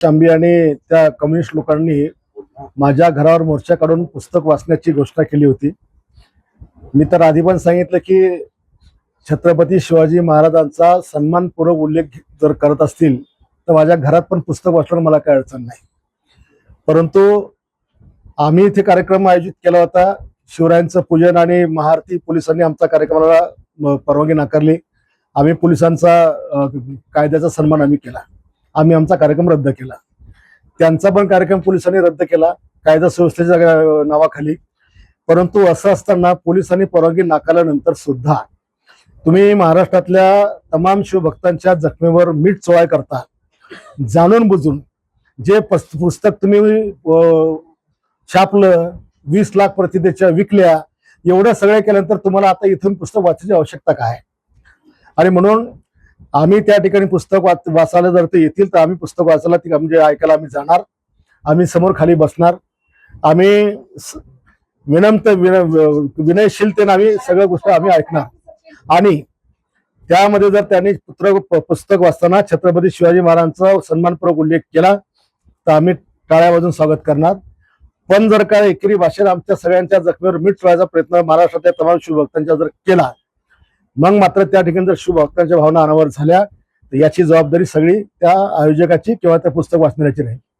तांबी आणि त्या कम्युनिस्ट लोकांनी माझ्या घरावर मोर्चा काढून पुस्तक वाचण्याची घोषणा केली होती. मी तर आधी पण सांगितलं की छत्रपती शिवाजी महाराजांचा सन्मानपूर्वक उल्लेख जर करत असतील तर माझ्या घरात पण पुस्तक वाचण्याला मला काही अडचण नाही. परंतु आम्ही इथे कार्यक्रम आयोजित केला होता. शिवरायांचं पूजन आणि महाआरती पोलिसांनी आमच्या कार्यक्रमाला परवानगी नाकारली. आम्ही पोलिसांचा कायद्याचा सन्मान आम्ही केला. आम्ही आमचा कार्यक्रम रद्द केला. त्यांचा पण कार्यक्रम पोलिसांनी रद्द केला कायदा सुव्यवस्थेच्या नावाखाली. परंतु असं असताना पोलिसांनी परवानगी नाकारल्यानंतर सुद्धा तुम्ही महाराष्ट्रातल्या तमाम शिवभक्तांच्या जखमेवर मीठ चोळाय करता. जाणून बुजून जे पुस्तक तुम्ही छापलं, 20 लाख प्रती विकल्या, एवढ्या सगळ्या केल्यानंतर तुम्हाला आता इथून पुस्तक वाचायची आवश्यकता काय? आणि म्हणून आम्ही त्या ठिकाणी पुस्तक वाचायला जर ते येतील तर आम्ही पुस्तक वाचायला म्हणजे ऐकायला आम्ही जाणार. आम्ही समोर खाली बसणार. आम्ही विनयशीलतेने आम्ही सगळ्या गोष्टी आम्ही ऐकणार. आणि त्यामध्ये जर त्यांनी पुस्तक वाचताना छत्रपती शिवाजी महाराजांचा सन्मानपूर्वक उल्लेख केला तर आम्ही टाळ्या वाजून स्वागत करणार. पण जर का एकेरी भाषेत आमच्या सगळ्यांच्या जखमेवर मीठ चोळायचा प्रयत्न महाराष्ट्रातल्या तमाम शिवभक्तांच्या जर केला, मग मात्र त्या ठिकाणी जर शिवभक्तांच्या भावना अनावर झाल्या तर याची जबाबदारी सगळी त्या आयोजकाची किंवा त्या पुस्तक वाचणाऱ्याची नाही.